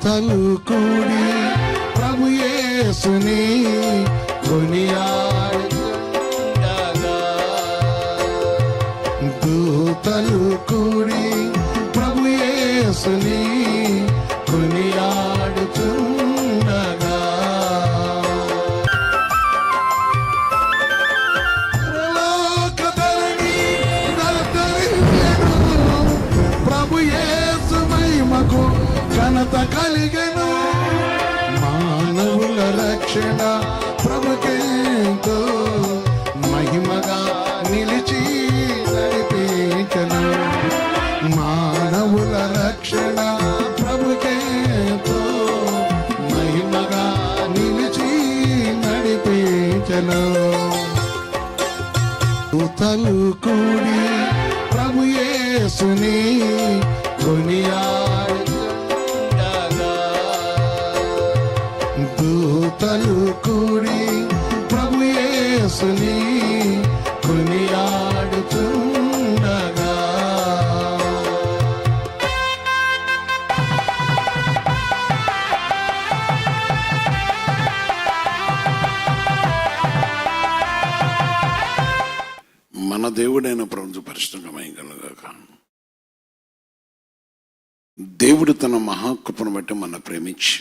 దూతలు కూడి ప్రభు యేసుని కొనియాడుచుండగా, దూతలు కూడి ప్రభు యేసుని కొనియాడుచుండగా, పరలోకధరణి నలతరించెను, ప్రభు యేసు మహిమకు ఘనత కలిగెను, మానవుల రక్షణ ప్రభుకెంతో మహిమగా నిలిచి నడిపించెను, మానవుల రక్షణ ప్రభుకెంతో మహిమగా నిలిచి నడిపించెను. దూతలు కూడి ప్రభు యేసుని కొనియాడుచుండగా, దూతలు కూడి ప్రభు యేసుని కొనియాడుచుండగా. మన దేవుడైన ప్రభువు పరిశుద్ధమైనగాక. దేవుడు తన మహాకృపను బట్టి మన ప్రేమించి,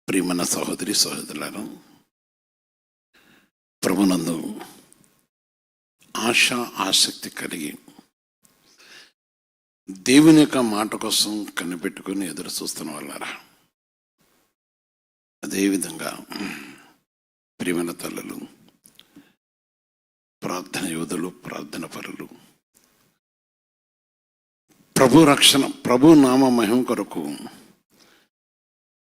ప్రియమైన సహోదరి సహోదరులను, ప్రభునందు ఆశ ఆసక్తి కలిగి దేవుని యొక్క మాట కోసం కనిపెట్టుకుని ఎదురు చూస్తున్న వాళ్ళారా, అదేవిధంగా ప్రియమైన తల్లులు, ప్రార్థన యోధులు, ప్రార్థన పరులు, ప్రభు రక్షణ, ప్రభు నామ మహిమ కొరకు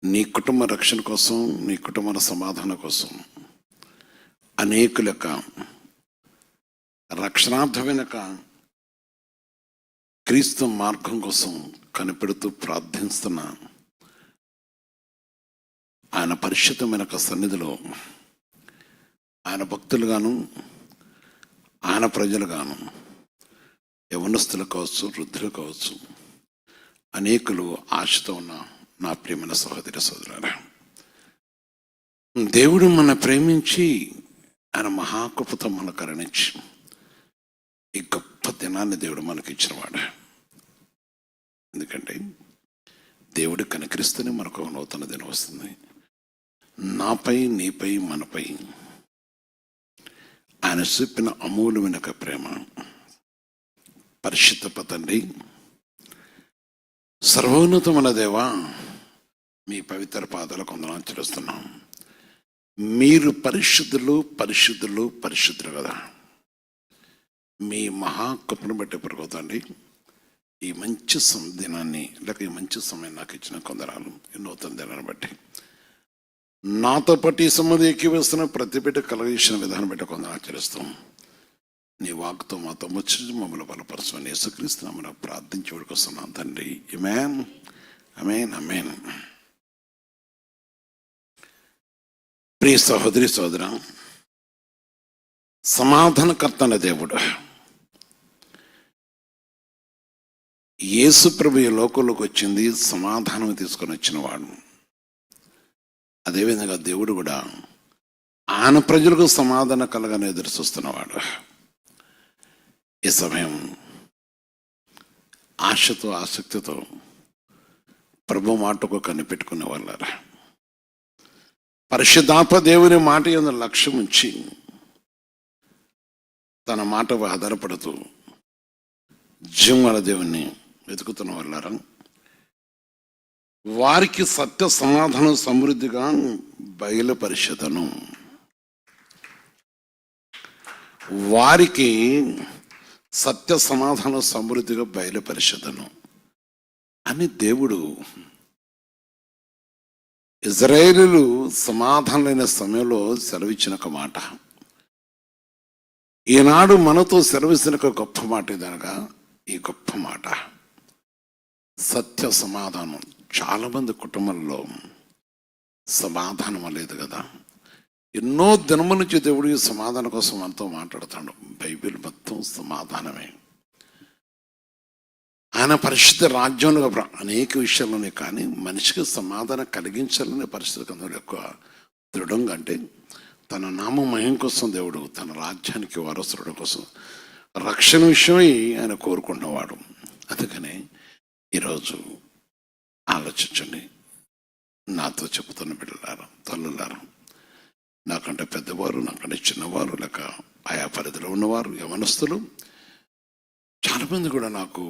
నీ కుటుంబ రక్షణ కోసం, నీ కుటుంబ సమాధానం కోసం అనేకుల యొక్క రక్షణార్థమైన క్రీస్తు మార్గం కోసం కనిపెడుతూ ప్రార్థిస్తున్న ఆయన పరిశుద్ధమైన సన్నిధిలో ఆయన భక్తులుగాను, ఆయన ప్రజలుగాను, యవనస్తులు కావచ్చు, వృద్ధులు కావచ్చు, అనేకులు ఆశతో ఉన్న నా ప్రియమైన సహోదరి సోదరులారా, దేవుడు మన ప్రేమించి ఆయన మహాకృపతో మన కరుణించి ఈ గొప్ప దినాన్ని దేవుడు మనకి ఇచ్చినవాడు. ఎందుకంటే దేవుడు కనికరిస్తూనే మనకు ఒక నూతన దినం వస్తుంది. నాపై, నీపై, మనపై ఆయన చూపిన అమూల్యమైన ప్రేమ, పరిశుద్ధ తండ్రి, సర్వోన్నతమైన దేవా, మీ పవిత్ర పాదాలకు వందనాలు చెల్లిస్తున్నాం. మీరు పరిశుద్ధులు, పరిశుద్ధులు, పరిశుద్ధులు కదా. మీ మహాకృపను బట్టి ప్రభుత్వండి ఈ మంచి దినాన్ని, లేక ఈ మంచి సమయం నాకు ఇచ్చిన కొందరాలు నూతన దినాన్ని బట్టి, నాతో పాటు ఈ సంబంధం ఎక్కివేస్తున్న ప్రతి బిడ్డ కలగజేసిన విధానం బట్టి కొందరు ఆచరిస్తాం. నీ వాక్తో మాతో వచ్చి మమ్మల్ని బలపరచమని యేసుక్రీస్తునామమున ప్రార్థించి వేడుకొస్తున్నాం తండ్రి. ఆమేన్, ఆమేన్, ఆమేన్. ప్రియ సహోదరి సోదరా, సమాధానకర్త అనే దేవుడు యేసు ప్రభు ఈ లోకంలోకి వచ్చింది సమాధానం తీసుకొని వచ్చిన వాడు. అదేవిధంగా దేవుడు కూడా ఆయన ప్రజలకు సమాధానం కలగానే ఎదురు చూస్తున్నవాడు. ఈ సమయం ఆశతో, ఆసక్తితో ప్రభు మాటకు కనిపెట్టుకునే వాళ్ళారా, పరిశుద్ధాత్మ దేవుని మాట యందు లక్ష్యం ఉంచి తన మాటకు ఆధారపడుతూ జీవన దేవుని వెతుకుతున్న వాళ్ళారా, వారికి సత్య సమాధానం సమృద్ధిగా బయలుపరిచెదను. వారికి సత్య సమాధానం సమృద్ధిగా బయలుపరిచెదను అని దేవుడు ఇజ్రాయేలీలు సమాధానమైన సమయంలో సెలవిచ్చిన ఒక మాట. ఈనాడు మనతో సెలవిస్తున్న ఒక గొప్ప మాట ఇదనగా, ఈ గొప్ప మాట సత్య సమాధానం. చాలా మంది కుటుంబంలో సమాధానం లేదు కదా. ఎన్నో దినముల నుంచి దేవుడు ఈ సమాధానం కోసం మనతో మాట్లాడుతాడు. బైబిల్ మొత్తం సమాధానమే. ఆయన పరిశుద్ధ రాజ్యంలో అనేక విషయాల్లోనే, కానీ మనిషికి సమాధానం కలిగించాలనే పరిస్థితి అందులో ఎక్కువ దృఢంగా, అంటే తన నామ మహిమ కోసం దేవుడు తన రాజ్యానికి వారసుడు కోసం రక్షణ విషయమై ఆయన కోరుకుంటున్నవాడు. అందుకనే ఈరోజు ఆలోచించండి, నాతో చెబుతున్న బిడ్డలారా, తల్లులారా, నాకంటే పెద్దవారు, నాకంటే చిన్నవారు, లేక ఆయా పరిధిలో ఉన్నవారు, యవనస్తులు చాలామంది కూడా నాకు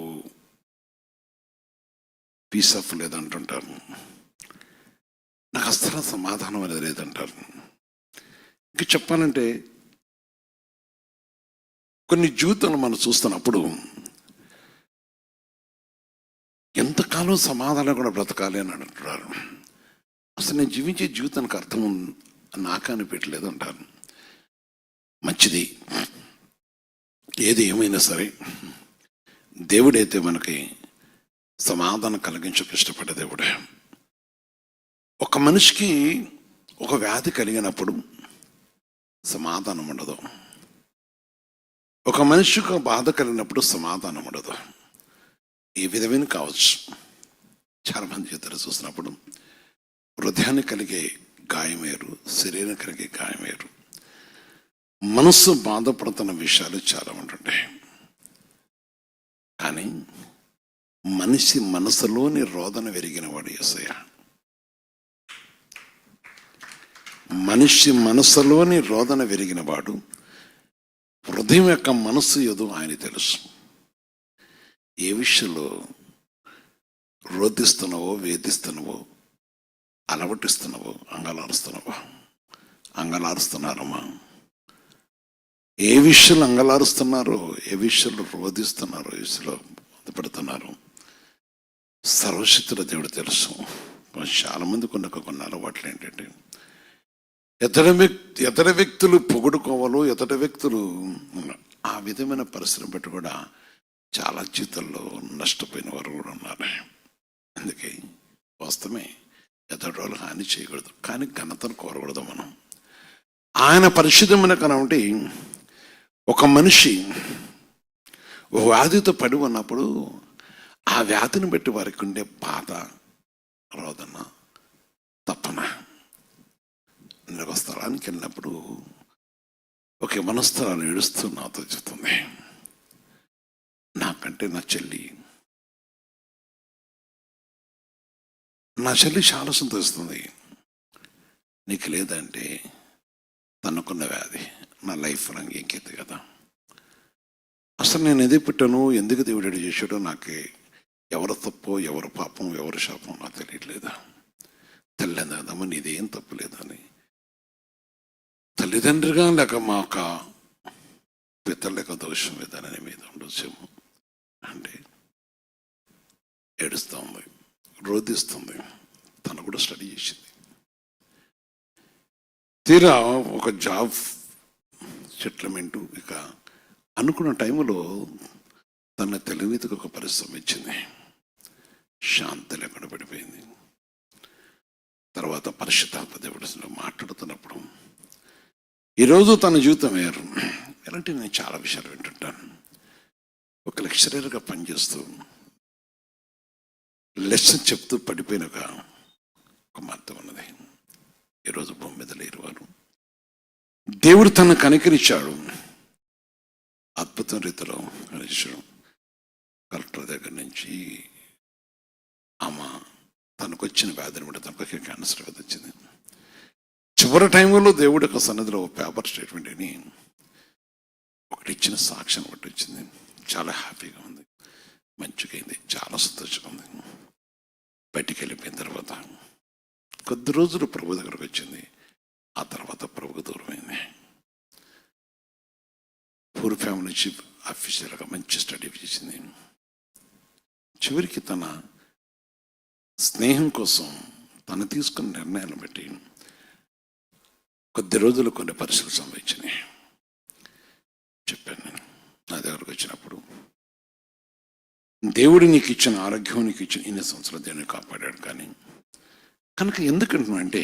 పీస్ ఆఫ్ లేదంటుంటారు, నాకు అస్సలు సమాధానం అనేది లేదంటారు. ఇంకా చెప్పాలంటే కొన్ని జీవితాలు మనం చూస్తున్నప్పుడు ఎంతకాలం సమాధానం కూడా బ్రతకాలి అని అంటున్నారు. అసలు నేను జీవించే జీవితానికి అర్థం నాకు అనిపించలేదు అంటారు. మంచిది, ఏది ఏమైనా సరే దేవుడైతే మనకి సమాధానం కలిగించక ఇష్టపడే దేవుడే. ఒక మనిషికి ఒక వ్యాధి కలిగినప్పుడు సమాధానం ఉండదు, ఒక మనిషికి ఒక బాధ కలిగినప్పుడు సమాధానం ఉండదు. ఏ విధమైన కావచ్చు. చాలామంది జీవితాలు చూసినప్పుడు హృదయాన్ని కలిగే గాయం వేరు, శరీరం కలిగే గాయం వేరు. మనసు బాధపడుతున్న విషయాలు చాలా ఉంటుంటాయి. కానీ మనిషి మనసులోని రోదన విరిగిన వాడు యేసయ్య. మనిషి మనసులోని రోదన విరిగిన వాడు, హృదయం యొక్క మనసు ఏదో ఆయన తెలుసు. ఏ విషయంలో రోధిస్తున్నావో, వేధిస్తున్నావో, అలవటిస్తున్నావో, అంగలారుస్తున్నారమ్మా. ఏ విషయాలు అంగలారుస్తున్నారో, ఏ విషయాలు రోధిస్తున్నారో, ఏ విషయంలో బాధపడుతున్నారు, సర్వశక్తుల దేవుడు తెలుసు. చాలా మందికి ఉన్న కొన్ని అలవాట్లు ఏంటంటే ఎతర వ్యక్తులు పొగుడుకోవాలో, ఎతర వ్యక్తులు ఆ విధమైన పరిస్థితిని బట్టి కూడా చాలా జీవితాల్లో నష్టపోయిన వారు కూడా ఉన్నారు. అందుకే వాస్తవమే, ఎతటి వాళ్ళు హాని చేయకూడదు, కానీ ఘనతను కోరకూడదు మనం. ఆయన పరిశుద్ధమైన కనుంటే ఒక మనిషి ఒక వ్యాధితో పడి ఉన్నప్పుడు ఆ వ్యాధిని బట్టి వారికి ఉండే బాధ, రోదన, తపన. నేను ఒక స్థలానికి వెళ్ళినప్పుడు ఒక మనస్థలాన్ని ఏడుస్తూ నాతో చెప్తుంది, నాకంటే నా చెల్లి చాలా సంతోషిస్తుంది. నీకు లేదంటే తనకున్న వ్యాధి నా లైఫ్ రంగు ఇంకెత్తి కదా. అసలు నేను ఎదే పెట్టాను, ఎందుకు దేవుడు చేశాడో నాకు ఎవరు తప్పో, ఎవరు పాపం, ఎవరు శాపం నాకు తెలియట్లేదా. తెల్లంది కదమ్మా, నీదేం తప్పు లేదని. తల్లిదండ్రిగా లేక మా ఒక పితల లేక దోషం లేదని మీద ఉండొచ్చేమో అంటే ఏడుస్తూ ఉంది, రోధిస్తుంది. తను కూడా స్టడీ చేసింది. తీరా ఒక జాబ్ సెటిల్మెంటు ఇక అనుకున్న టైంలో తన తెలివితకు ఒక పరిశ్రమ ఇచ్చింది. శాంతి లేకుండా పడిపోయింది. తర్వాత పరిశుద్ధాత్మ దేవుడు మాట్లాడుతున్నప్పుడు ఈరోజు తన జీవితం వేరు. ఎలాంటి నేను చాలా విషయాలు వింటుంటాను. ఒక లెక్చరర్గా పనిచేస్తూ లెసన్ చెప్తూ పడిపోయిన ఒక మార్తం ఉన్నది. ఈరోజు భూమి మీద లేరు వారు. దేవుడు తను కనికరించాడు, అద్భుతం రీతిలో కనిపించాడు. కలెక్టర్ దగ్గర నుంచి ఆమె తనకు వచ్చిన వ్యాధిని బట్టి తనకి క్యాన్సర్ వ్యాధి వచ్చింది. చివరి టైంలో దేవుడి యొక్క సన్నిధిలో పేపర్ స్టేట్మెంట్ అని ఒకటి ఇచ్చిన సాక్ష్యం ఒకటి వచ్చింది. చాలా హ్యాపీగా ఉంది, మంచిగా అయింది, చాలా సంతోషంగా ఉంది. బయటికి వెళ్ళిపోయిన తర్వాత కొద్ది రోజులు ప్రభు దగ్గరకు వచ్చింది. ఆ తర్వాత ప్రభుకు దూరమైంది. పూర్ ఫ్యామిలీ చీఫ్ ఆఫీసర్గా మంచి స్టడీ చేసింది. చివరికి తన స్నేహం కోసం తను తీసుకున్న నిర్ణయాలను బట్టి కొద్ది రోజులు కొన్ని పరిస్థితులు సంభవించినాయి. చెప్పాను నేను నా దగ్గరకు వచ్చినప్పుడు, దేవుడు నీకు ఇచ్చిన ఆరోగ్యం, నీకు ఇచ్చిన ఇన్ని సంవత్సరాలు దేవుని కాపాడాడు. కానీ కనుక ఎందుకంటున్నా అంటే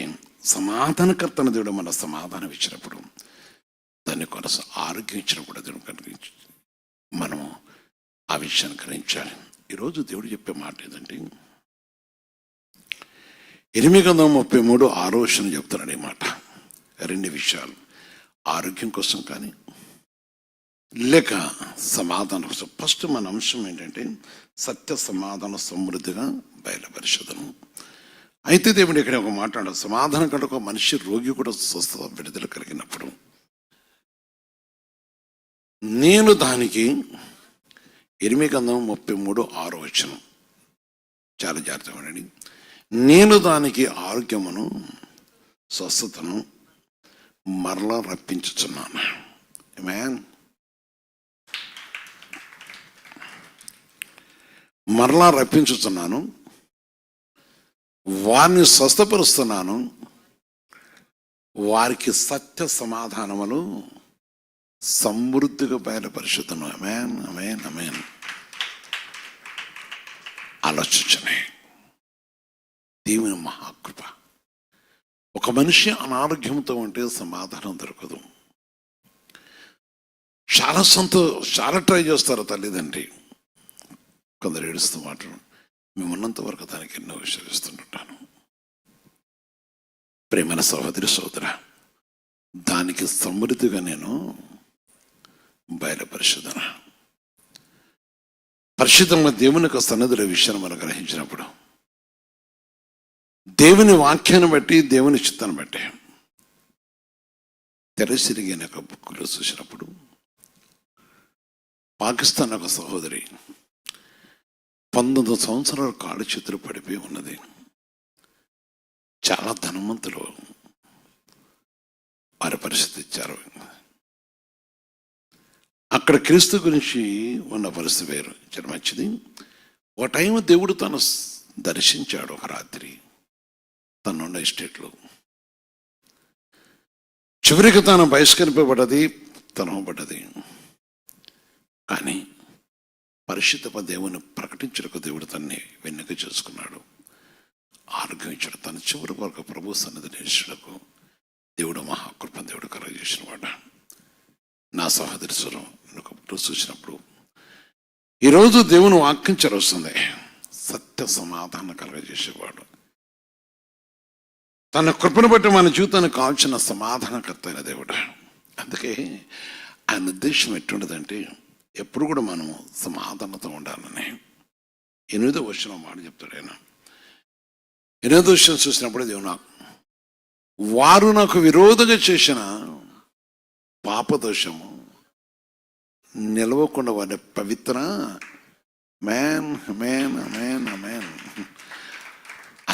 సమాధానకర్తన దేవుడు మన సమాధానం ఇచ్చినప్పుడు, దాన్ని కొనస ఆరోగ్యం ఇచ్చినప్పుడు దేవుడు కనుక మనము ఆ విషయాన్ని గ్రహించాలి. ఈరోజు దేవుడు చెప్పే మాట ఏంటంటే, 8:33 చెప్తున్నాడు ఈ మాట. 2 విషయాలు, ఆరోగ్యం కోసం కానీ లేక సమాధానం కోసం. ఫస్ట్ మన అంశం ఏంటంటే సత్య సమాధాన సమృద్ధిగా బయలుపరిషదను. అయితే దేవుడు ఇక్కడ ఒక మాట్లాడు, సమాధానం కంటే ఒక మనిషి రోగి కూడా స్వస్థత విడుదల కలిగినప్పుడు నేను దానికి 8:33 చాలా జాగ్రత్తగా ఉండండి. నేను దానికి ఆరోగ్యమును స్వస్థతను మరలా రప్పించుచున్నాను. ఆమేన్. మరలా రప్పించుచున్నాను, వారిని స్వస్థపరుస్తున్నాను, వారికి సత్య సమాధానములు సమృద్ధిగా బయలుపరుచుతున్నాను. ఆమేన్, ఆమేన్, ఆమేన్. ఆలోచించనే దేవుని మహాకృప. ఒక మనిషి అనారోగ్యంతో ఉంటే సమాధానం దొరకదు. చాలా ట్రై చేస్తారు తల్లిదండ్రి. కొందరు ఏడుస్తూ మాట్లాడు, మేము ఉన్నంత వరకు దానికి ఎన్నో విషయాలు ఇస్తుంటాను. ప్రేమైన సహోదరి సోదర, దానికి సమృద్ధిగా నేను బయలుపరిశుద్ధన. పరిశుద్ధంగా దేవుని యొక్క సన్నిధిలో విషయాన్ని మనం గ్రహించినప్పుడు, దేవుని వాక్యాన్ని బట్టి, దేవుని చిత్తాన్ని బట్టి తెరసిరిగిన ఒక బుక్కులో చూసినప్పుడు, పాకిస్తాన్ ఒక సహోదరి 19 సంవత్సరాలు కాళ్ళు చేతులు పడిపోయి ఉన్నది. చాలా ధనవంతులు, వారి పరిస్థితి ఇచ్చారు. అక్కడ క్రీస్తు గురించి ఉన్న పరిస్థితి వేరు, చాలా మంచిది. ఒక టైం దేవుడు తను దర్శించాడు. ఒక రాత్రి తనున్న ఎస్టేట్లో చివరికి తను బహిష్కరింపబడ్డది, తనబడ్డది. కానీ పరిశుద్ధ దేవుని ప్రకటించడానికి దేవుడు తన్ని వెన్నెక చేసుకున్నాడు, ఆరోగ్యం ఇచ్చాడు. తన చివరి వరకు ప్రభు సన్నిధి నిలిచడకు దేవుడు మహాకృప దేవుడు కలగజేసిన వాడు. నా సహోదరి స్వరం చూసినప్పుడు ఈరోజు దేవుని వాక్యం చదువుతుంది. సత్య సమాధానం కలగజేసేవాడు. తన కృపను బట్టి మన జీవితానికి కావాల్సిన సమాధానకర్త అయిన దేవుడు. అందుకే ఆయన ఉద్దేశం ఎట్టుండదంటే, ఎప్పుడు కూడా మనము సమాధానంతో ఉండాలని. 8వ వచనం మాట చెప్తాడు ఆయన. 8వ వచనం చూసినప్పుడు దేవుడు, వారు నాకు విరోధంగా చేసిన పాపదోషము నిలవకుండా వారి పవిత్ర మేన్ మేన్ మేన్ మేన్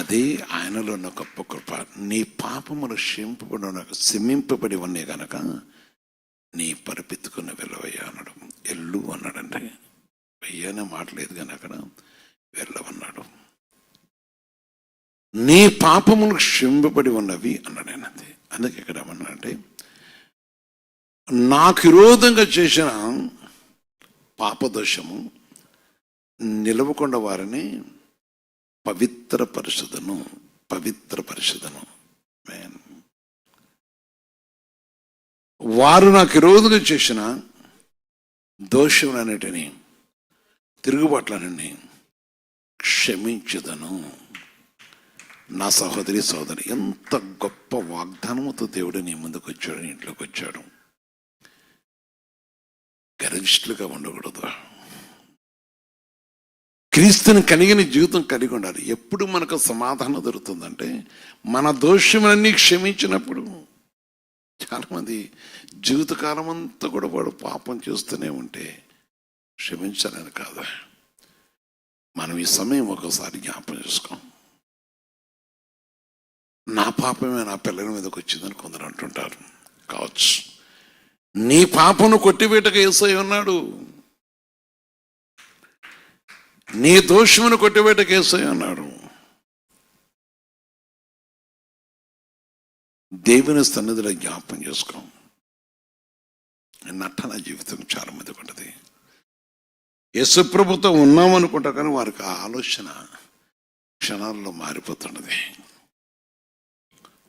అదే ఆయనలో ఉన్న గొప్ప కృప. నీ పాపములు క్షమింపబడి ఉన్నాయి కనుక నీ పరిపెత్తుకున్న వెళ్ళవయ్యా అన్నాడు. ఎల్లు అన్నాడంటే, వెయ్యనే మాట లేదు కానీ అక్కడ వెళ్ళవన్నాడు. నీ పాపములు క్షమింపబడి ఉన్నవి అన్నాడు ఆయన. అందుకే ఇక్కడ ఏమన్నాడంటే, నాకు విరోధంగా చేసిన పాపదోషము నిలవకుండా వారిని పవిత్ర పరిశుద్ధను. వారు నాకు విరోధంగా చేసిన దోషములన్నిటినీ, తిరుగుబాట్లన్నీ క్షమించదను. నా సహోదరి సోదరి, ఎంత గొప్ప వాగ్దానముతో దేవుడు నీ ముందుకు వచ్చాడు, నీ ఇంట్లోకి వచ్చాడు. గర్విష్ఠులుగా ఉండకూడదు. క్రీస్తుని కలిగిన జీవితం కలిగి ఉండాలి. ఎప్పుడు మనకు సమాధానం దొరుకుతుందంటే మన దోషములన్నీ క్షమించినప్పుడు. చాలామంది జీవితకాలం అంతా కూడా వాడు పాపం చేస్తూనే ఉంటే క్షమించాలని కాదు. మనం ఈ సమయం ఒకసారి జ్ఞాపకం చేసుకోం. నా పాపమే నా పిల్లల మీదకి వచ్చిందని కొందరు అంటుంటారు. కావచ్చు, నీ పాపను కొట్టివేటకు యేసయ్య ఉన్నాడు. నీ దోషమును కొట్టివేటకు యేసయ్య ఉన్నాడు. దేవుని సన్నిధిలో జ్ఞాపకం చేసుకో. నటన జీవితం చాలా మందికి ఉంటుంది. యేసు ప్రభుతో ఉన్నామనుకుంటా కానీ వారికి ఆ ఆలోచన క్షణాల్లో మారిపోతున్నది.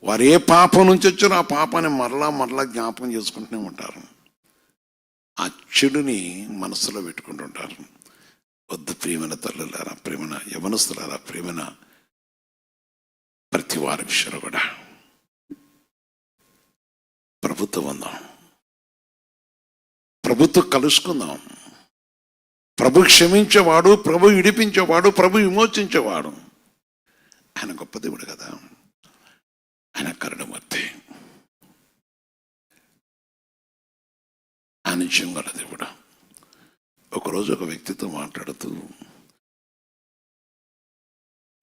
వారు ఏ పాపం నుంచి వచ్చారో ఆ పాపాన్ని మరలా జ్ఞాపకం చేసుకుంటూనే ఉంటారు. ఆ చెడుని మనసులో పెట్టుకుంటుంటారు. వద్దు ప్రియమైన తల్లులారా, ప్రియమైన యవనస్తులారా, ప్రియమైన ప్రతి వారి విషయంలో కూడా ప్రభుత్వం ఉందాం, ప్రభుత్వం కలుసుకుందాం. ప్రభు క్షమించేవాడు, ప్రభు విడిపించేవాడు, ప్రభు విమోచించేవాడు. ఆయన గొప్ప దేవుడు కదా, ఆయన కరుణమూర్తి, ఆయన నిజంగా దేవుడు. ఒకరోజు ఒక వ్యక్తితో మాట్లాడుతూ,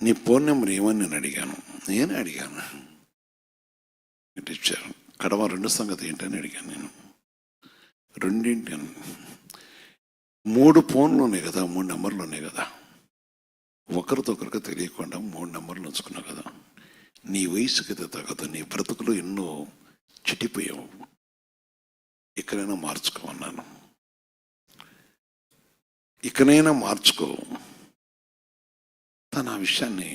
నీ ఫోన్ నెంబర్ ఏమని నేను అడిగాను. నేనే అడిగాను, ఇచ్చారు. కడవ 2 సంగతి ఏంటని అడిగాను. నేను 2 3 ఫోన్లు ఉన్నాయి కదా, 3 నెంబర్లు ఉన్నాయి కదా, ఒకరితో ఒకరికి తెలియకుండా 3 నెంబర్లు ఉంచుకున్నావు కదా. నీ వయసుకి తగ్గదు, నీ బ్రతుకులు ఎన్నో చిటిపోయావు, ఇకనైనా మార్చుకోమన్నాను. ఇకనైనా మార్చుకో. తను ఆ విషయాన్ని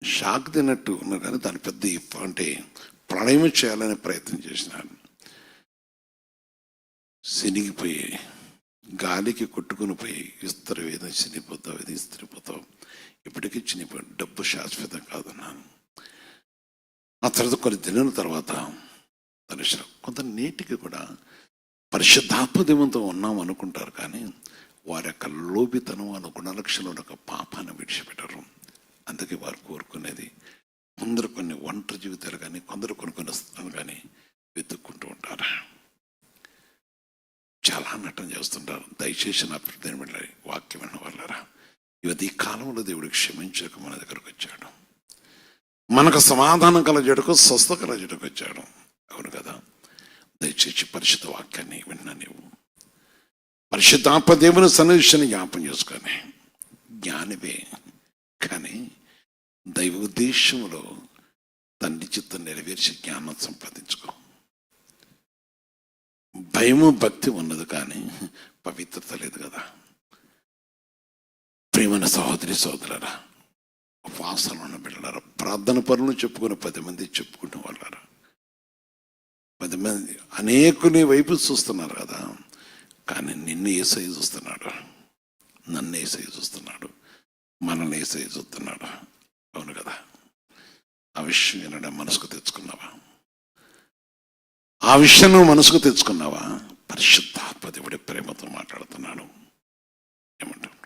షాక్ తిన్నట్టు ఉన్నారు, కానీ దాని పెద్ద అంటే ప్రళయం చేయాలనే ప్రయత్నం చేసినాడు. శనిగిపోయి గాలికి కొట్టుకుని పోయి ఇస్త్రీ ఏదో చినిపోతావు, ఇది ఇస్త్రీపోతావు, ఇప్పటికీ చినిపోయి డబ్బు శాశ్వతం కాదన్నాను. ఆ తర్వాత కొన్ని దినాల తర్వాత పరిశ్రమ కొంత నేటికి కూడా పరిశుద్ధాత్మదేవంతో ఉన్నాం అనుకుంటారు, కానీ వారి యొక్క లోబితనం అన్న గుణలక్షణం యొక్క పాపాన్ని విడిచిపెట్టరు. అందుకే వారు కోరుకునేది కొందరు కొన్ని ఒంటరి జీవితాలు కానీ, కొందరు కొన్ని స్థానాలు కానీ వెతుక్కుంటూ ఉంటారు, చాలా నటన చేస్తుంటారు. దయచేసి నా ప్రతి వాక్యం అన్న వాళ్ళరా, ఇవన్నీ ఈ కాలంలో దేవుడు క్షమించక మన దగ్గరకు వచ్చాడు, మనకు సమాధానం కలజేయడకు, స్వస్థ కలజేయడకు వచ్చాడు. అవును కదా. దయచేసి పరిశుద్ధ వాక్యాన్ని విన్నా నీవు పరిశుద్ధాత్మ దేవుని సన్నిధిని జ్ఞాపం చేసుకొని, జ్ఞానివే కానీ దైవ ఉద్దేశంలో తండ్రి చిత్తం నెరవేర్చి జ్ఞానం సంపాదించుకో. భయము భక్తి ఉన్నది కానీ పవిత్రత లేదు కదా. ప్రియమైన సహోదరి సోదరులారా, ఉపవాసాలు ఉన్న బిడ్డలారా, ప్రార్థన పనులు చెప్పుకుని 10 మంది చెప్పుకునే వాళ్ళారా, 10 మంది అనేకుని వైపు చూస్తున్నారు కదా, కానీ నిన్ను యేసయ్య చూస్తున్నాడు, నన్ను యేసయ్య చూస్తున్నాడు, మనల్ని యేసయ్య చూస్తున్నాడు. అవును కదా. ఆ విషయం వినడం మనసుకు తెచ్చుకున్నావా? ఆ విషయం నువ్వు మనసుకు తెచ్చుకున్నావా? పరిశుద్ధాత్మ దేవుడి ప్రేమతో మాట్లాడుతున్నాడు. ఏమంటాడు?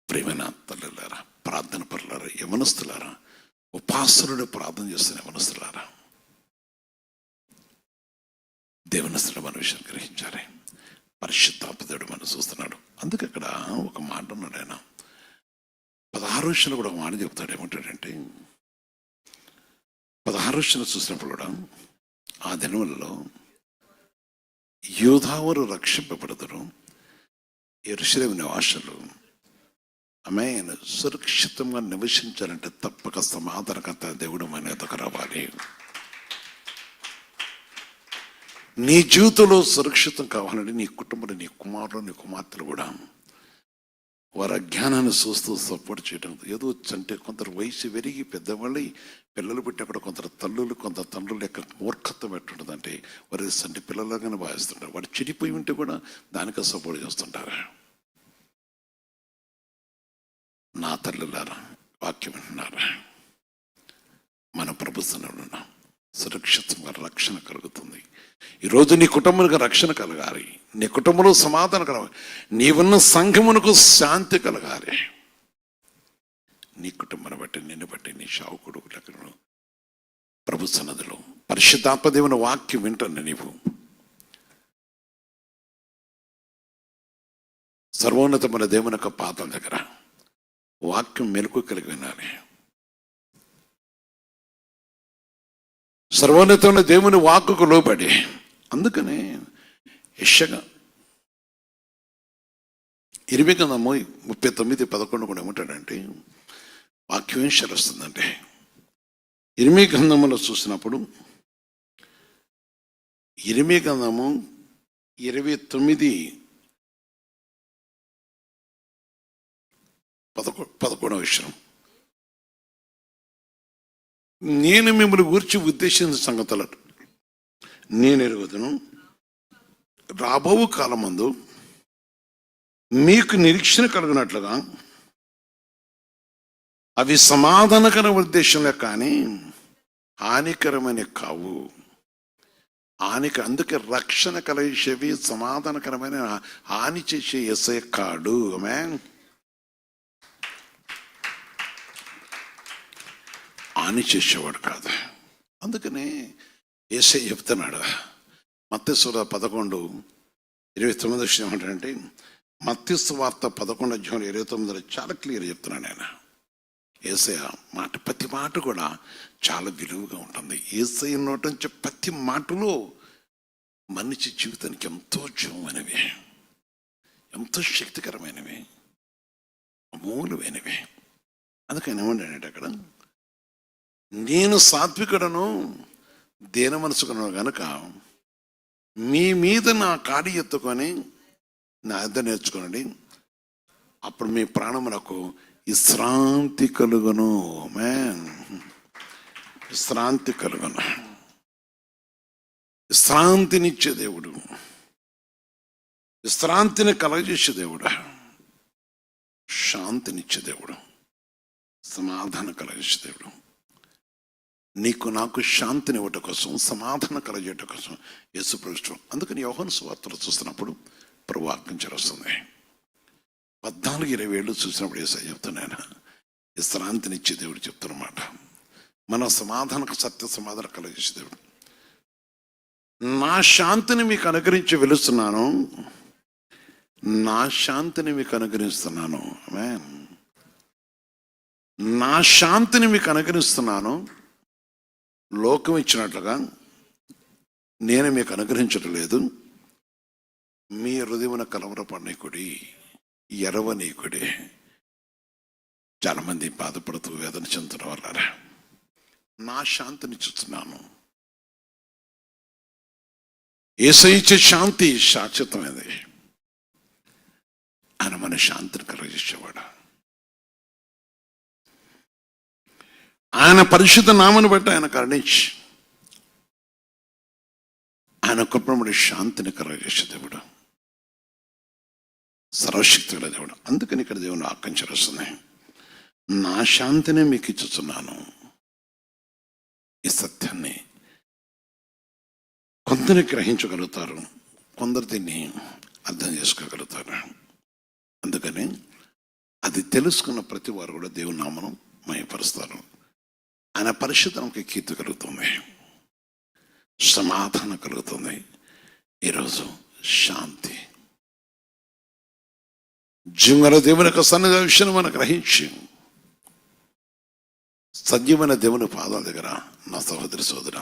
ప్రేమైన తల్లులారా, ప్రార్థన పరులారా, యవనస్తులారా, ఉపాసనుడు ప్రార్థన చేస్తున్న యవనస్తులారా, దేవునస్తులు మన విషయం గ్రహించాలి. పరిశుద్ధాత్మ దేవుడు మనం చూస్తున్నాడు. అందుకే అక్కడ ఒక మాట ఉన్నాడు. ఆయన 16 విషయాలు కూడా ఒక మాట చెప్తాడు. ఏమంటాడంటే, 16 విషయాలు చూసినప్పుడు కూడా ఆ దినములలో యూదావారు రక్షింపబడతారు, యెరూషలేము నివాసులు ఆమె సురక్షితంగా నివసించాలంటే తప్పక సమాధానకర్త దేవుడు మన ఎదుకు రావాలి. నీ జీవితంలో సురక్షితం కావాలంటే నీ కుటుంబంలో నీ కుమారులు నీ కుమార్తెలు కూడా వారి అజ్ఞానాన్ని చూస్తూ సపోర్ట్ చేయడం. ఏదో అంటే కొందరు వయసు పెరిగి పెద్దవాళ్ళు పిల్లలు పెట్టినప్పుడు కొందరు తల్లులు కొందరు తండ్రుల యొక్క మూర్ఖత్వం ఎట్టుంటుందంటే వారి సంటి పిల్లలుగానే భావిస్తుంటారు. వాడు చెడిపోయి ఉంటే కూడా దానికే సపోర్ట్ చేస్తుంటారు. నా తల్లులారా, వాక్యం వింటున్నారా, మన ప్రభుత్వంలో ఉన్నాం. సురక్షితంగా రక్షణ కలుగుతుంది. ఈరోజు నీ కుటుంబానికి రక్షణ కలగాలి, నీ కుటుంబంలో సమాధానం కలగాలి, నీవున్న సంఘమునకు శాంతి కలగాలి. నీ కుటుంబాన్ని బట్టి, నిన్ను బట్టి, నీ శావుకుడు ప్రభు సన్నదిలో పరిశుద్ధాత్మ దేవుని వాక్యం వింటాను. నీవు సర్వోన్నతమైన దేవుని యొక్క పాదం దగ్గర వాక్యం మెలకు కలిగి వినాలి. సర్వోన్నతమైన దేవుని వాక్కుకు లోబడి. అందుకనే యెషయా 39:11 కూడా ఏమంటాడంటే, వాక్యం ఏం వస్తుందంటే, ఇర్మీ గ్రంథంలో చూసినప్పుడు ఇర్మీ గ్రంథము 29:11 నేను మిమ్మల్ని గూర్చి ఉద్దేశించిన సంగతులు నేను ఎరుగుదును, రాబో కాలమందు మీకు నిరీక్షణ కలిగినట్లుగా అవి సమాధానకర ఉద్దేశంలో కానీ హానికరమైన కావు. అందుకే రక్షణ కలిగేవి సమాధానకరమైన హాని చేసే యేసయ్య కాడు. ఆమేన్. హాని చేసేవాడు కాదు. అందుకనే యేసయ్య చెప్తున్నాడు మత్తయి సువార్త 11:29 ఏమంటాడంటే, మత్తయి సువార్త 11:29 చాలా క్లియర్ చెప్తున్నాడు ఆయన. యేసయ్య మాట, ప్రతి మాట కూడా చాలా విలువగా ఉంటుంది. యేసయ్య నోటి నుంచి ప్రతి మాటలో మనిషి జీవితానికి ఎంతో జీవమైనవి, ఎంతో శక్తికరమైనవి, అమూల్యమైనవి. అందుకని ఏమంటాడంటే అక్కడ, నేను సాత్వికుడను దేన మనసుకును గనుక మీ మీద నా కాడి ఎత్తుకొని నా యొద్ద నేర్చుకోనండి, అప్పుడు మీ ప్రాణమునకు విశ్రాంతి కలుగును. మ్యాన్, విశ్రాంతి కలుగును. విశ్రాంతినిచ్చే దేవుడు, విశ్రాంతిని కలగజేసే దేవుడు, శాంతినిచ్చే దేవుడు, సమాధానం కలగజేసే దేవుడు. నీకు నాకు శాంతిని ఇవ్వట కోసం, సమాధానం కలగజేయటం కోసం యేసు ప్రభువు. అందుకని యోహాను సువార్తలు చూస్తున్నప్పుడు ప్రభు వాక్యం వస్తుంది. 14-20 చూసినప్పుడు యేసయ్య చెప్తున్నాను, విశ్రాంతినిచ్చే దేవుడు చెప్తున్నమాట. మన సమాధానం, సత్య సమాధానం కలగజేసే దేవుడు. నా శాంతిని మీకు అనుగ్రహించి వెలుస్తున్నాను, నా శాంతిని మీకు అనుగ్రహిస్తున్నాను. ఆమేన్. నా శాంతిని మీకు అనుగ్రహిస్తున్నాను, లోకం ఇచ్చినట్లుగా నేను మీకు అనుగ్రహించడం లేదు. మీ హృదయమున కలవరపడనీకుడి, ఎరవనీకుడి. చాలా మంది బాధపడుతూ వేదన చెందుతున్న వాళ్ళారా, నా శాంతిని చూస్తున్నాను. యేసయ్య ఇచ్చే శాంతి శాశ్వతమైనది. ఆయన మన శాంతిని కలగజేసేవాడు. ఆయన పరిశుద్ధ నామను బట్టి ఆయన కరుణించి ఆయన కృపణముడి శాంతిని కలగజేసే దేవుడు, సర్వశక్తి గల దేవుడు. అందుకని ఇక్కడ దేవుని ఆకాంక్షలు, నా శాంతిని మీకు ఇచ్చుతున్నాను. ఈ సత్యాన్ని కొందరు గ్రహించగలుగుతారు, కొందరు దీన్ని అర్థం చేసుకోగలుగుతారు. అందుకని అది తెలుసుకున్న ప్రతి వారు కూడా దేవుని నామను మహిమపరుస్తారు. ఆయన పరిశుద్ధంకి కీర్తి కలుగుతుంది, సమాధానం కలుగుతుంది. ఈరోజు శాంతి, జీవన దేవుని యొక్క సన్నిధి విషయాన్ని మనం గ్రహించి సజీవమైన దేవుని పాదాల దగ్గర, నా సహోదరి సోదర,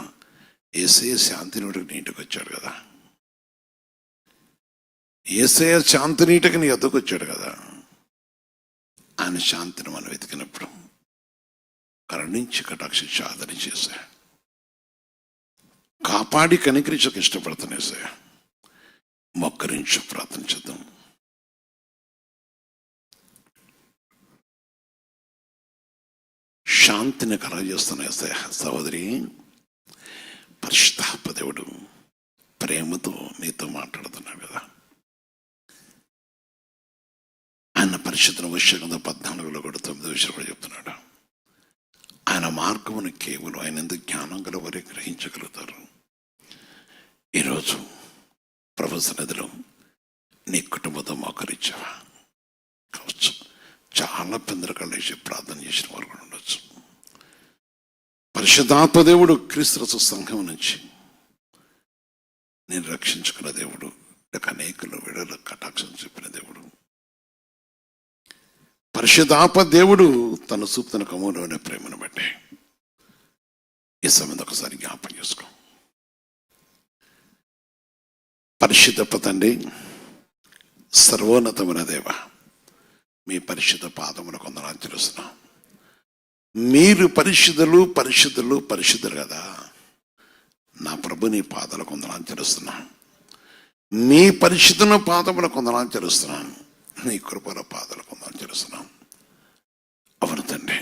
యేసయ్య శాంతి నీటికి నీ ఇంటికి వచ్చాడు కదా. యేసయ్య శాంతి నీటికి నీ వద్దకు వచ్చాడు కదా. ఆయన శాంతిని మనం వెతికినప్పుడు కరుణించి కటాక్షించి ఆదరించేసా, కాపాడి కనికరించక ఇష్టపడుతున్నేసా. మొక్కరించి ప్రార్థన చేద్దాం. శాంతిని కలగజేస్తున్న సహోదరి, పరిశుద్ధాత్మ దేవుడు ప్రేమతో నీతో మాట్లాడుతున్నాడు కదా. ఆయన పరిశుద్ధ విషయంలో 14:9 కూడా చెప్తున్నాడు, ఆయన మార్గమును కేవలం ఆయన ఎందుకు జ్ఞానం గల వారే గ్రహించగలుగుతారు. ఈరోజు ప్రభు సన్నిధిలో నీ కుటుంబంతో మోకరించావా కావచ్చు. చాలా పెందరకళ్ళు వేసి ప్రార్థన చేసిన వారు కూడా ఉండొచ్చు. పరిశుద్ధాత్మ దేవుడు క్రీస్తు సంఘం నుంచి నేను రక్షించుకున్న దేవుడు, అనేకులు విడుదల కటాక్షం చెప్పిన దేవుడు. పరిశుద్ధాత్మ దేవుడు తన చూపుతున్న కమూలమైన ప్రేమను బట్టి ఈ సమయంలో ఒకసారి జ్ఞాపకం చేసుకో. పరిశుద్ధ తండ్రి, సర్వోన్నతమైన దేవ, మీ పరిశుద్ధ పాదమును కొందరు తెలుస్తున్నాం. మీరు పరిశుద్ధులు పరిశుద్ధులు పరిశుద్ధులు కదా. నా ప్రభు నీ పాదాల కొందరు తెలుస్తున్నాం. మీ పరిశుద్ధ పాదముల కొందరు తెలుస్తున్నాను. నీ కృపల పాదాల కొందరు తెలుస్తున్నాం. అవును తండ్రి,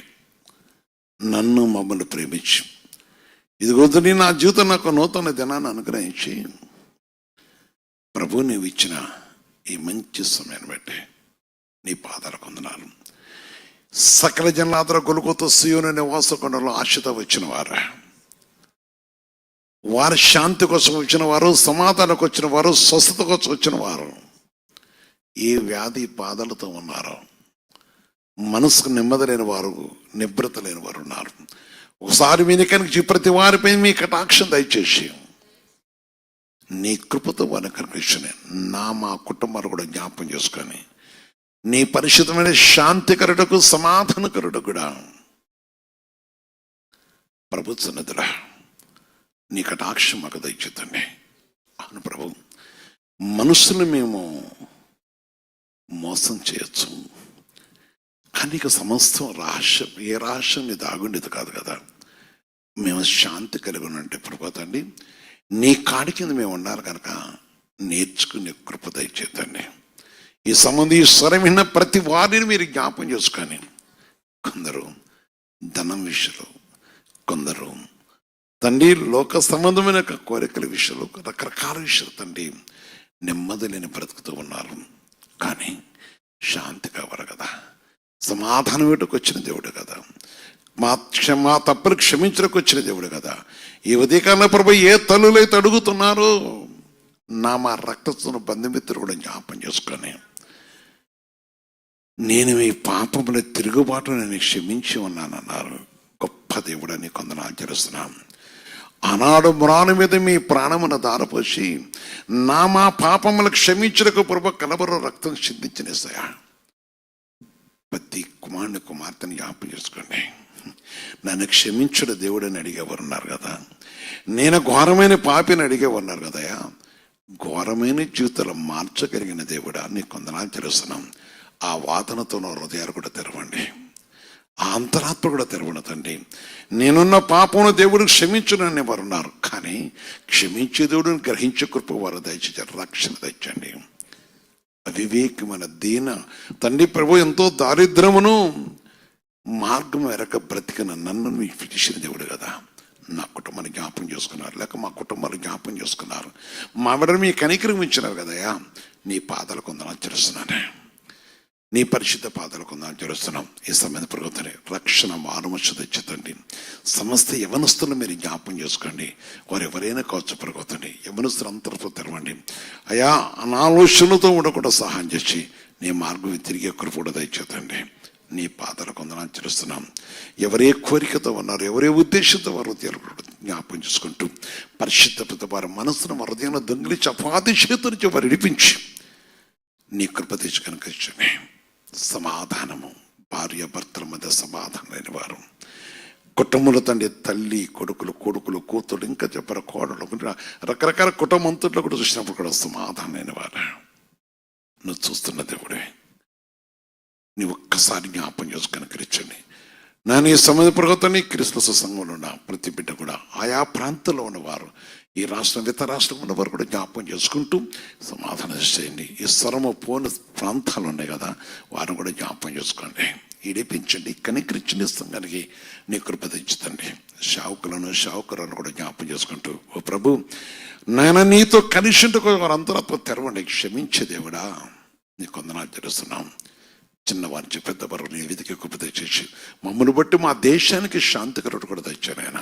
నన్ను మమ్మల్ని ప్రేమించి ఇదిగోని నా జీవితం నాకు నూతన దినాన్ని అనుగ్రహించి ప్రభు నీవు ఇచ్చిన ఈ మంచి సమయాన్ని బట్టి నీ పాదాలకు వందనాలు. సకల జనులాదరూ గొలుగుతో సీయోను నివాస కొండలో ఆశతో వచ్చిన వారు, వారి శాంతి కోసం వచ్చిన వారు, సమాధానం వచ్చిన వారు, స్వస్థత కోసం వచ్చిన వారు, ఏ వ్యాధి బాధలతో ఉన్నారో, మనసుకు నెమ్మది లేని వారు, నిబ్రత లేని వారు ఉన్నారు. ఒకసారి వెనుకనికి ప్రతి వారిపై మీ కటాక్షం దయచేసి నీ కృపతో వారిని కనిపించని మా కుటుంబాలు కూడా జ్ఞాపం చేసుకొని నీ పరిశుద్ధమైన శాంతికరుడకు సమాధానకరుడు కూడా ప్రభు సన్నిధిలో నీ కటాక్షం మాకు దయచేతండి. అవును ప్రభు, మనుషులు మేము మోసం చేయొచ్చు, కానీ ఇక సమస్తం రహస్యం, ఏ రహస్యం నీ దాగుండేది కాదు కదా. మేము శాంతి కలిగి ఉన్నట్టే ప్రభు తండ్రి, నీ కాడి కింద మేము ఉండాలి కనుక నేర్చుకునే కృప దయచేతండి. ఈ సంబంధి స్వరం విన్న ప్రతి వారిని మీరు జ్ఞాపం చేసుకొని, కొందరు ధనం విషయంలో, కొందరు తండ్రి లోక సంబంధమైన కోరికల విషయంలో, రకరకాల విషయాలు తండ్రి నెమ్మది లేని బ్రతుకుతూ ఉన్నారు. కానీ శాంతి కావాలి కదా, సమాధానం వీటికి వచ్చిన దేవుడు కదా, మా తప్పులు క్షమించడానికి వచ్చిన దేవుడు కదా. ఈ ఉదయకాలంలో ప్రభు ఏ తల్లులైతే అడుగుతున్నారో మా రక్తస్తున్న బంధుమిత్రులు కూడా జ్ఞాపం చేసుకొని, నేను మీ పాపముల తిరుగుబాటు నేను క్షమించి ఉన్నానన్నారు. గొప్ప దేవుడని కొందరు ఆచరిస్తున్నాం. ఆనాడు మ్రాను మీద మీ ప్రాణమును దారపోసి మా పాపములు క్షమించడానికి ప్రభు కలబరు రక్తం చిందించినేస్తాయా. ప్రతి కుమారుని కుమార్తెని జ్ఞాపం చేసుకోండి. నన్ను క్షమించుడు దేవుడని అడిగేవారు ఉన్నారు కదా, నేను ఘోరమైన పాపిని అడిగేవారు ఉన్నారు కదయా. ఘోరమైన జీవితాలు మార్చగలిగిన దేవుడా నీకు వందనాలు తెలుస్తున్నాం. ఆ వాదనతో హృదయాలు కూడా తెరవండి, ఆ అంతరాత్మ కూడా తెరవండి తండ్రి. నేనున్న పాపమును దేవుడు క్షమించునని వారు ఉన్నారు, కానీ క్షమించే దేవుడిని గ్రహించే కృప వారు దయచేసి రక్షణ తెచ్చండి. అవివేకమైన దీన తండ్రి ప్రభు ఎంతో దారిద్రమును మార్గం ఎరక బ్రతికిన నన్ను మీకు పిలిచిన దేవుడు కదా. నా కుటుంబాన్ని జ్ఞాపం చేసుకున్నారు, లేక మా కుటుంబాలు జ్ఞాపం చేసుకున్నారు, మా బిడ్డను మీ కనికరం ఇచ్చినారు కదయా. నీ పాదాలు కొందరు చేస్తున్నానే, నీ పరిశుద్ధ పాదాలు కొందరు చేస్తున్నాం. ఈ సమయం ప్రభుత్వని రక్షణ మారుమచ్చ తెచ్చుతండి. సమస్త యవనస్తులు మీరు జ్ఞాపం చేసుకోండి. వారు ఎవరైనా కావచ్చు ప్రభుత్వండి, యవనస్తులు అంతరతో తెరవండి అయా. అనాలోచనలతో ఉండకుండా సహాయం చేసి నీ మార్గం తిరిగే కృప కూడా దయచేతండి. నీ పాదాలు కొందరు చేస్తున్నాం. ఎవరే కోరికతో ఉన్నారు, ఎవరే ఉద్దేశంతో వారు జ్ఞాపం చేసుకుంటూ పరిశుద్ధత వారి మనసును హృదయంలో దొంగిలించి అపాది చేతుల నుంచి వారు విడిపించి నీ కృప తెచ్చి కనుక సమాధానము, భార్య భర్తల మధ్య సమాధానం లేని వారు, కుటుంబంలో తండ్రి తల్లి కొడుకులు, కొడుకులు కూతురు, ఇంకా చెప్పారు కోడలు, రకరకాల కుటుంబంతో కూడా చూసినప్పుడు కూడా సమాధానం లేని వారు నువ్వు చూస్తున్న దేవుడే. నీ ఒక్కసారి జ్ఞాపం చేసి కనుకరించండి. నేను ఈ సమయ ప్రభుత్వాన్ని క్రిస్మస్ సంఘంలో ఉన్న ప్రతి బిడ్డ కూడా ఆయా ప్రాంతంలో ఉన్నవారు, ఈ రాష్ట్రం ఇతర రాష్ట్రంలో ఉన్నవారు కూడా జ్ఞాపం చేసుకుంటూ సమాధానం చేయండి. ఈ స్వరము పోని ప్రాంతాలు ఉన్నాయి కదా, వారిని కూడా జ్ఞాపం చేసుకోండి. ఇడిపించండి, కనికరించండి, సంఘానికి నీ కృప తెచ్చుతండి. షావుకులను కూడా జ్ఞాపం చేసుకుంటూ, ఓ ప్రభు నేను నీతో కలిసి వారు అంతరాత్మ తెరవండి. క్షమించే దేవుడా నీకు వందనాలు తెలుస్తున్నాం. చిన్నవారి నుంచి పెద్దవారు నీ విధికి కృప తెచ్చేసి మమ్మల్ని బట్టి మా దేశానికి శాంతికరుడు కూడా తెచ్చాను ఆయన.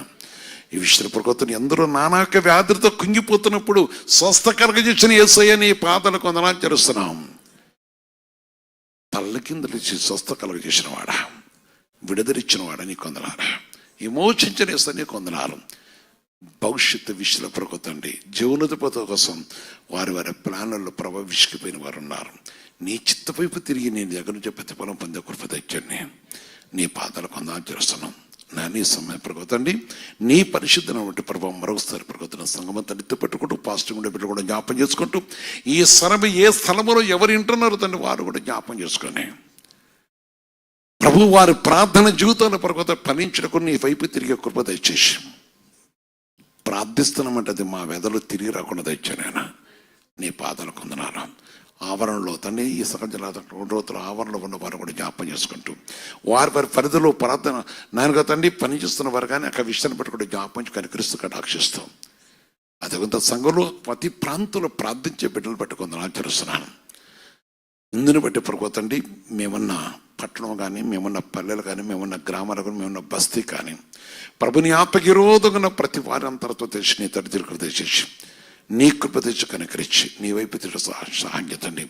ఈ విషయ ప్రభుత్వం ఎందరో నానాక వ్యాధులతో కుంగిపోతున్నప్పుడు స్వస్థ కలగజేసిన యేసయ్య నీ పాదాలు కొందనాలు చేస్తున్నాం. తల్ల కిందలు ఇచ్చి స్వస్థ కలగజేసిన వాడా, విడుదలిచ్చిన వాడా నీ కొందనాలు, విమోచించిన యేసయ్య నీ కొందనాలు. భవిష్యత్తు విషయంలో ప్రభుత్వండి జీవనోపాధి కోసం వారి వారి ప్లాన్లలో విసిగిపోయిన వారు ఉన్నారు. నీ చిత్తవైపు తిరిగి నేను దగ్గర నుంచి ప్రతిఫలం పొందే కృప తెచ్చండి. నీ పాదాలు కొందరు చేస్తున్నాం. నా నీ సమయం ప్రభుత్వండి నీ పరిశుద్ధన వంటి ప్రభావం మరొకసారి ప్రభుత్వం సంగమంతా ఎత్తి పెట్టుకుంటూ పాజిటివ్ ఉండే బిడ్డలు కూడా జ్ఞాపం చేసుకుంటూ, ఈ సరభ ఏ స్థలంలో ఎవరు వింటున్నారో తండ్రి వారు కూడా జ్ఞాపం చేసుకొని ప్రభు వారి ప్రార్థన జీవితంలో ప్రభుత్వం ఫలించడానికి నీ వైపు తిరిగే కృప దయచేసి ప్రార్థిస్తున్నామంటే అది మా వెదలు తిరిగి రాకుండా తెచ్చాను. నీ పాదాలు కొందనాలు. ఆవరణలో తండ్రి ఈ సహజ రోజుల ఆవరణలో ఉన్న వారు కూడా జ్ఞాపం చేసుకుంటూ వారి వారి పరిధిలో ప్రార్థన నాయనగా తండ్రి పనిచేస్తున్న వారు కానీ అక్కడ విషయాన్ని బట్టి కూడా జ్ఞాపం కనికరిస్తూ కటాక్షిస్తాం. అదేవిధంగా సంఘంలో ప్రతి ప్రాంతంలో ప్రార్థించే బిడ్డలు బట్టి కొందరు ఆచరిస్తున్నాను. ఇందుని బట్టి ప్రభుత్వండి మేమున్న పట్టణం కానీ, మేమున్న పల్లెలు కానీ, మేమున్న గ్రామాలు కానీ, మేమున్న బస్తీ కానీ, ప్రభుని ఆత్మకి విరోధంగా ప్రతి వారి అంతరతో తెచ్చి నీ తడిదిరుకు తెచ్చేసి నీ కృప తెచ్చి కనుకరించి నీ వైపు తిరిగి సహాయంతండి.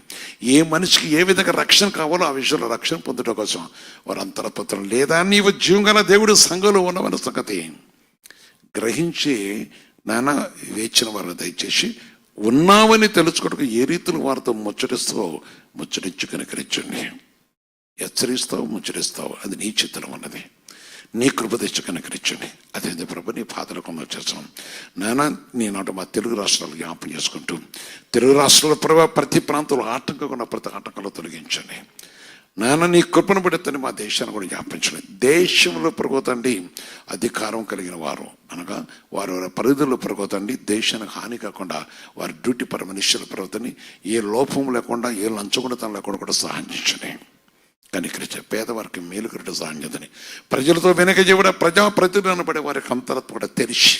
ఏ మనిషికి ఏ విధంగా రక్షణ కావాలో ఆ విషయంలో రక్షణ పొందడం కోసం వారు అంతరపత్రం లేదా నీవు జీవంగల దేవుడు సంఘంలో ఉన్నవన్న సంగతి గ్రహించి నాన్న వేచిన వారిని దయచేసి ఉన్నావని తెలుసుకోవడానికి ఏ రీతిలో వారితో ముచ్చటించి కనుకరించండి. హెచ్చరిస్తావు, ముచ్చరిస్తావు, అది నీ చిత్రం ఉన్నది. నీ కృప తెచ్చి కనుకరించండి. అదే ప్రభు నీ పాదలకు వచ్చేస్తాం నాన్న. నేనాడు మా తెలుగు రాష్ట్రాలు జ్ఞాపం చేసుకుంటూ తెలుగు రాష్ట్రాల ప్రభావ ప్రతి ప్రాంతంలో ఆటంకంగా ఉన్న ప్రతి ఆటంకంలో తొలగించండి నాన్న. నీ కృపను పడితేనే మా దేశాన్ని కూడా జ్ఞాపించండి. దేశంలో పెరుగుతండి అధికారం కలిగిన వారు అనగా వారి పరిధుల్లో పెరుగుతండి దేశానికి హాని కాకుండా వారి డ్యూటీ పర మనుష్యులు పెరుగుతుంది. ఏ లోపం లేకుండా, ఏ లంచగొండతనం లేకుండా కూడా సహాయించండి. కనికరించే పేదవారికి మేలు కరెక్ట్ సాంగతని ప్రజలతో వెనక చెవిడ ప్రజాప్రతినిధులు అనబడే వారికి అంతరాత్మ కూడా తెరిచి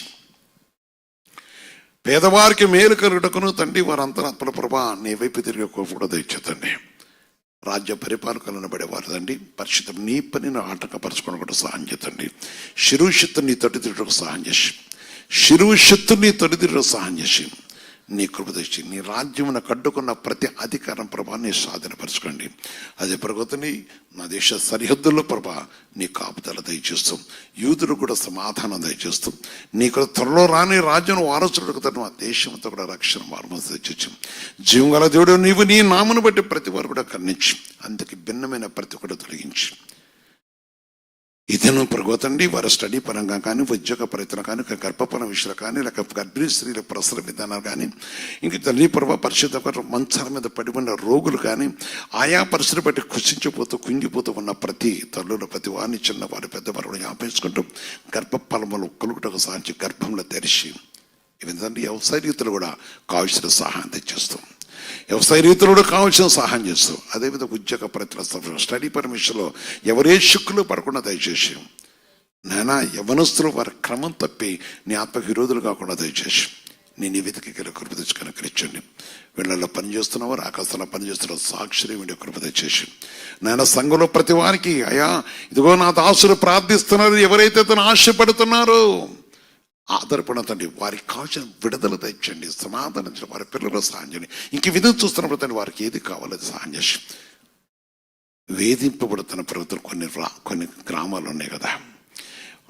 పేదవారికి మేలు కలుగుటకును తండ్రి వారి అంతరాత్మల ప్రభా నీ వైపు తిరిగి కూడా తెచ్చేతండి. రాజ్య పరిపాలకులు అనబడే వారు తండ్రి పరిశుద్ధం నీ పనిని ఆటంకపరచుకోవడం కూడా సహాయం చేతండి. శిరుశక్తుని తొడి తిరగకు సహాయం చేసి శిరుశక్తుని తొడి తిరగకు సహాయం చేసి నీ కృప తెచ్చి నీ రాజ్యమును కడ్డుకున్న ప్రతి అధికారం ప్రభాన్ని స్వాధీనపరచుకోండి. అదే ప్రభుత్వని నా దేశ సరిహద్దుల్లో ప్రభా నీ కాపుదల దయచేస్తూ యూదులు కూడా సమాధానం దయచేస్తూ నీ కూడా త్వరలో రాని రాజ్యం వారసులకు తన దేశంతో కూడా రక్షణ మార్గం తెచ్చు. జీవంగల దేవుడు నీవు నీ నామను బట్టి ప్రతి వారు కూడా కర్ణించి అందుకు భిన్నమైన ప్రతి కూడా తొలగించి ఇదేనో ప్రగోతండి వారి స్టడీ పరంగా కానీ, ఉద్యోగ ప్రయత్నం కానీ, గర్భపర విషయాలు కానీ, లేక గర్భిణీ స్త్రీల ప్రసర విధానాలు కానీ, ఇంక తల్లి పర్వ పరిశుద్ధ మంచాల మీద పడి ఉన్న రోగులు కానీ, ఆయా పరిస్థితి బట్టి కృషించిపోతూ కుంగిపోతూ ఉన్న ప్రతి తల్లులు ప్రతి వారిని చిన్నవారు పెద్దవారు జ్ఞాపించుకుంటూ గర్భఫలములు కలుగుటకు సాధించి గర్భంలో తెరిచి ఈ విధంగా వ్యవసాయ రీతులు కూడా కావాల్సిన సహాయం తెచ్చేస్తాం. వ్యవసాయ రీతులు కావాల్సిన సహాయం చేస్తూ అదేవిధంగా ఉద్యోగ ప్రయత్నం స్టడీ పర్మిషన్లో ఎవరే శుక్కులు పడకుండా దయచేసి నానా యవనస్తులు వారి క్రమం తప్పి నీ ఆత్మకు విరోధులు కాకుండా దయచేసి నీ నివేదిక కృప తెచ్చి కనుకరించండి. వీళ్ళల్లో పనిచేస్తున్నవారు ఆకాశంలో పనిచేస్తున్న సాక్షి వీడి కృప తెచ్చేసి నాయన సంఘంలో ప్రతి వారికి అయా ఇదిగో నా దాసులు ప్రార్థిస్తున్నారు ఎవరైతే తను ఆశపడుతున్నారో ఆధారపడిన తండ్రి వారికి కావాల్సిన విడుదల తెచ్చండి, సమాధానం వారి పిల్లలు సహాయం చేయండి. ఇంక విధంగా చూస్తున్నప్పుడు తండ్రి వారికి ఏది కావాలో సహాయం చేసి వేధింపబడుతున్న ప్రభుత్వం కొన్ని గ్రామాలు ఉన్నాయి కదా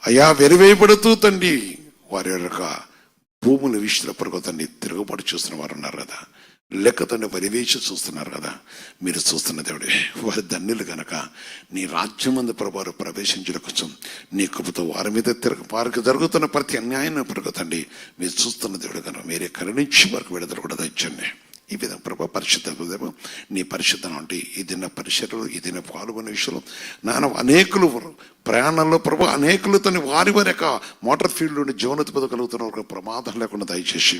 అయా వెరివేయబడుతూ తండ్రి వారి యొక్క భూముల విషయంలో ప్రభుత్వాన్ని తిరుగుబాటు చూస్తున్న వారు ఉన్నారు కదా, లెక్క తండ్రి వరివేసి చూస్తున్నారు కదా. మీరు చూస్తున్న దేవుడే వారి ధన్యులు కనుక నీ రాజ్యమందు ప్రభావం ప్రవేశించడం కోసం నీ కృపతో వారి మీద వారికి జరుగుతున్న ప్రతి అన్యాయాన్ని ప్రభుత్వండి మీరు చూస్తున్న దేవుడు కనుక మీరే కరుణించి వారికి విడుదల కూడా తెచ్చండి. ఈ విధంగా ప్రభా పరిశుద్ధ నీ పరిశుద్ధం అంటే ఈ దిన పరిసరాలు ఈ దిన పాల్గొనే విషయంలో నాన్న అనేకులు ప్రయాణంలో ప్రభు అనేకులు తను వారి యొక్క మోటార్ ఫీల్డ్ నుండి జీవనోత్పత్తి పొందగలుగుతున్న ఒక ప్రమాదం లేకుండా దయచేసి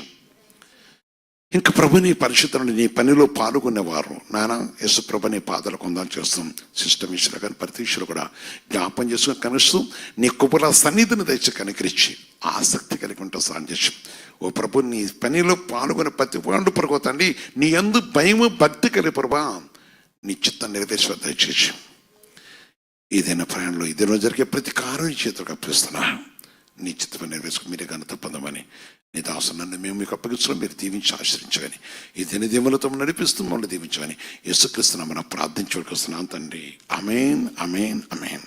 ఇంకా ప్రభు నీ పరిశుద్ధులను నీ పనిలో పాల్గొనేవారు నాన్న యేసు ప్రభు నీ పాదాలు కొందాలు చేస్తాం. సిస్టమ్ విషయాలు కానీ ప్రతీక్షలు కూడా జ్ఞాపం చేసుకుని కనిస్తూ నీ కుబల సన్నిధిని తెచ్చి కనికరించి ఆసక్తి కలిగి ఉంటా సాయం చేసి ఓ ప్రభు నీ పనిలో పాల్గొనే ప్రతి వాడు పరుగుతండి నీ యందు భయము భక్తి కలిగి ప్రభా నీ చిత్తం నెరవేర్చ దయచేసి ఏదైనా ప్రయాణంలో ఇదేలో జరిగే ప్రతి కారణం చేతులకు అప్పిస్తున్నా నీ చిత్తం నెరవేర్చుకుని మీరే ఘనత పొందమని నీ దాసు నన్ను మేము మీకు అప్పగించడం మీరు దీవించి ఆశ్రయించగాని ఈ దినదీములతో నడిపిస్తూ మమ్మల్ని దీవించగాని యేసుక్రీస్తు నామమున ప్రార్థించుకోవడానికి వస్తున్నాను తండ్రి. ఆమేన్, ఆమేన్, ఆమేన్.